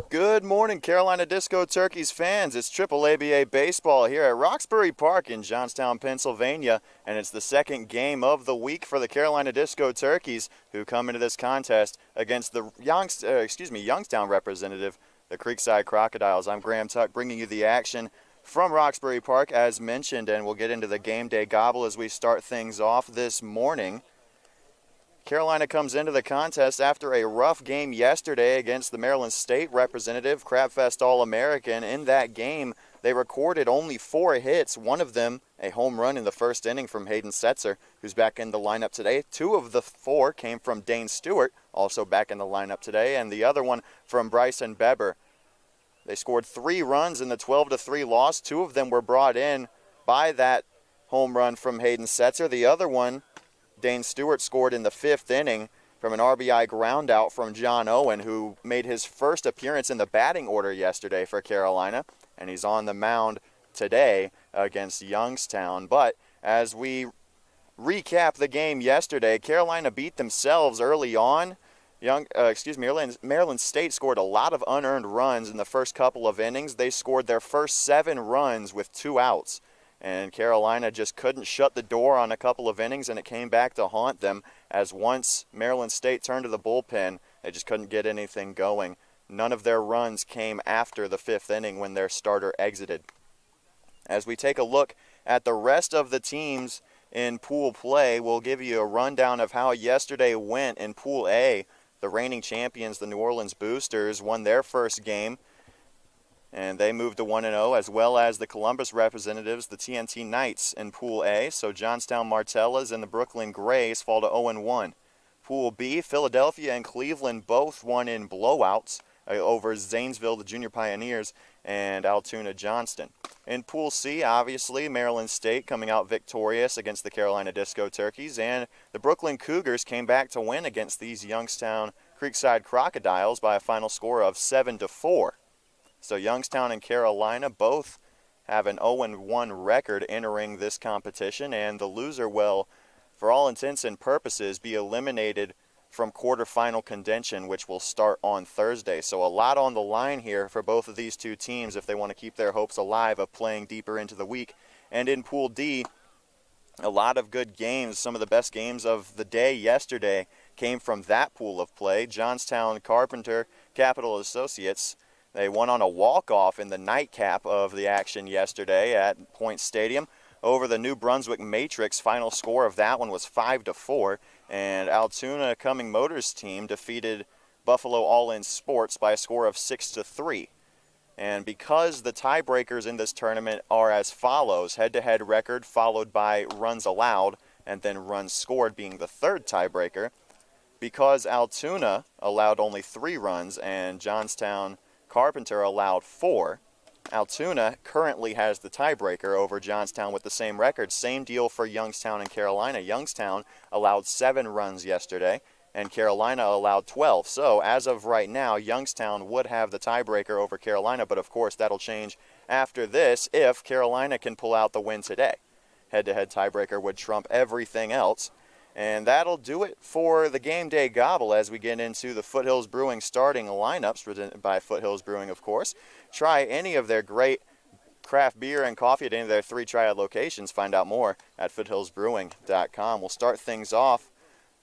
Good morning, Carolina Disco Turkeys fans. It's AAABA baseball here at Roxbury Park in Johnstown, Pennsylvania, and it's the second game of the week for the Carolina Disco Turkeys, who come into this contest against the Youngstown representative, the Creekside Crocodiles. I'm Graham Tuck, bringing you the action from Roxbury Park, as mentioned, and we'll get into the game day gobble as we start things off this morning. Carolina comes into the contest after a rough game yesterday against the Maryland State representative, Crabfest All-American. In that game, they recorded only 4 hits, one of them a home run in the first inning from Hayden Setzer, who's back in the lineup today. 2 of the 4 came from Dane Stewart, also back in the lineup today, and the other one from Bryson Beber. They scored 3 runs in the 12-3 loss. 2 of them were brought in by that home run from Hayden Setzer. The other one, Dane Stewart, scored in the 5th inning from an RBI ground out from John Owen, who made his first appearance in the batting order yesterday for Carolina, and he's on the mound today against Youngstown. But as we recap the game yesterday, Carolina beat themselves early on. Maryland State scored a lot of unearned runs in the first couple of innings. They scored their first 7 runs with 2 outs. And Carolina just couldn't shut the door on a couple of innings, and it came back to haunt them, as once Maryland State turned to the bullpen, they just couldn't get anything going. None of their runs came after the 5th inning when their starter exited. As we take a look at the rest of the teams in Pool play, we'll give you a rundown of how yesterday went in Pool A. The reigning champions, the New Orleans Boosters, won their first game, and they moved to 1-0, as well as the Columbus representatives, the TNT Knights, in Pool A. So Johnstown Martellas and the Brooklyn Grays fall to 0-1. Pool B, Philadelphia and Cleveland both won in blowouts over Zanesville, the Junior Pioneers, and Altoona Johnston. In Pool C, obviously, Maryland State coming out victorious against the Carolina Disco Turkeys, and the Brooklyn Cougars came back to win against these Youngstown Creekside Crocodiles by a final score of 7-4. So Youngstown and Carolina both have an 0-1 record entering this competition, and the loser will, for all intents and purposes, be eliminated from quarterfinal contention, which will start on Thursday. So a lot on the line here for both of these two teams if they want to keep their hopes alive of playing deeper into the week. And in Pool D, a lot of good games. Some of the best games of the day yesterday came from that pool of play. Johnstown Carpenter Capital Associates, they won on a walk-off in the nightcap of the action yesterday at Point Stadium over the New Brunswick Matrix. Final score of that one was 5-4, and Altoona Cumming Motors team defeated Buffalo All-In Sports by a score of 6-3. And because the tiebreakers in this tournament are as follows: head-to-head record followed by runs allowed, and then runs scored being the third tiebreaker, because Altoona allowed only 3 runs and Johnstown Carpenter allowed 4. Altoona currently has the tiebreaker over Johnstown with the same record. Same deal for Youngstown and Carolina. Youngstown allowed 7 runs yesterday, and Carolina allowed 12. So as of right now, Youngstown would have the tiebreaker over Carolina, but of course that'll change after this if Carolina can pull out the win today. Head-to-head tiebreaker would trump everything else. And that'll do it for the game day gobble as we get into the Foothills Brewing starting lineups, presented by Foothills Brewing, of course. Try any of their great craft beer and coffee at any of their 3 Triad locations. Find out more at foothillsbrewing.com. We'll start things off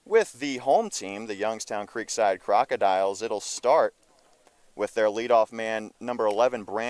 with the home team, the Youngstown Creekside Crocodiles. It'll start with their leadoff man, number 11, Brandon